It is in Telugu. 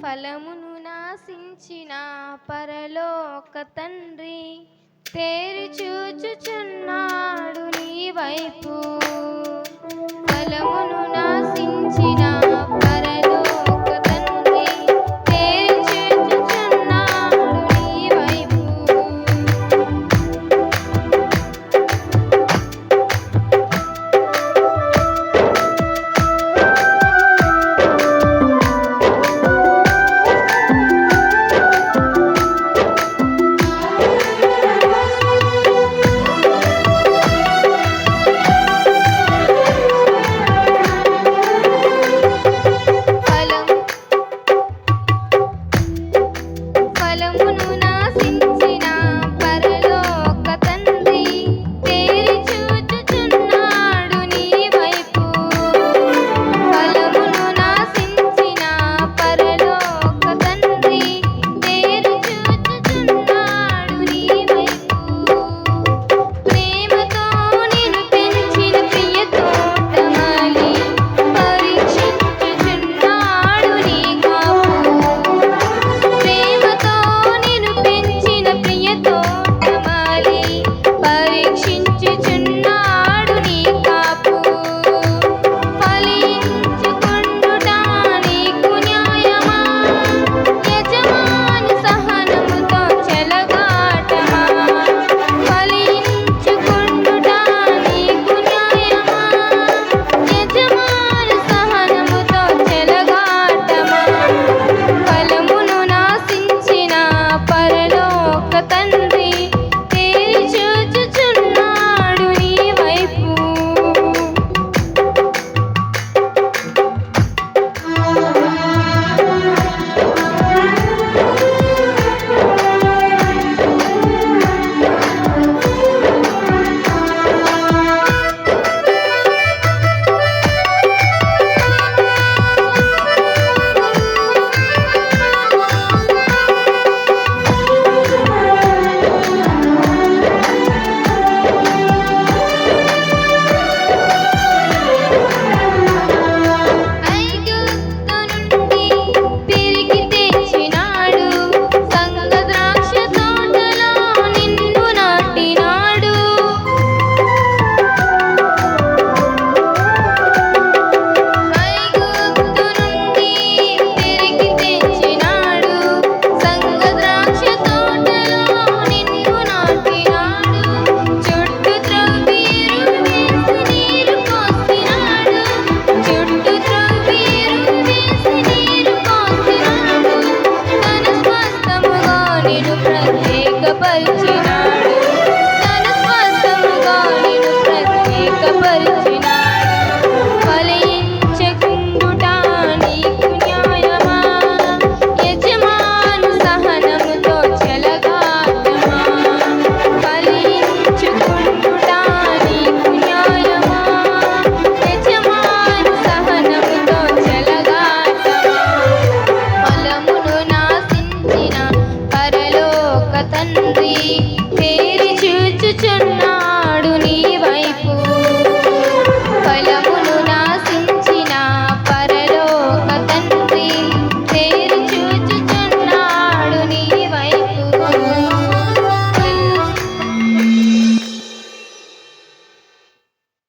ఫలమును నాశించిన పరలోక తండ్రి తేరి చూచుచున్నాడు నీ వైపు. ఫలమును నాశించిన పరలోక తండ్రి తేరి చూచుచున్నాడు నీ వైపు. ఫలమును నాశించిన పరలోక తండ్రి తేరి చూచుచున్నాడు నీ వైపు. ఫలమును నాశించిన పరలోక తండ్రి తేరి చూచుచున్నాడు నీ వైపు. ప్రేమతో నిన్ను పెంచిన ప్రియ తోటమాలి పరీక్షించుచున్నాడు నీ కాపు. ప్రేమతో నిన్ను పెంచిన ప్రియ తోటమాలి పరీక్షించుచున్నాడు నీ కాపు. ఫలించుకొనుట నీకు న్యాయమా? యజమాని సహనముతో చెలగాటమా? ఫలించుకొనుట నీకు న్యాయమా? యజమాని సహనముతో చెలగాటమా? ఫలమును నాశించిన పరలోక తండ్రి తేరి చూచుచున్నాడు నీ వైపు. ఐగుప్తు నుండి తిరిగి తెచ్చినాడు, సంగ ద్రాక్ష తోటలో నిన్ను నాటినాడు. ఐగుప్తు నుండి తిరిగి తెచ్చినాడు, సంగ ద్రాక్ష తోటలో నిన్ను నాటినాడు. చుట్టూ త్రవ్వి ఎరువు వేసి నీరు పోసినాడు, చుట్టూ త్రవ్వి ఎరువు వేసి నీరు పోసినాడు. తన స్వస్థముగా నిన్ను ప్రత్యేకపరిచినాడు, తన స్వస్థముగా నిన్ను ప్రత్యేకపరిచినాడు. ఫలించకుండుట నీకు న్యాయమా? యజమాను సహనముతో చెలగాటమా? ఫలించకుండుట నీకు న్యాయమా? యజమాను సహనముతో చెలగాటమా? ఫలమును నాశించిన పరలోక తండ్రి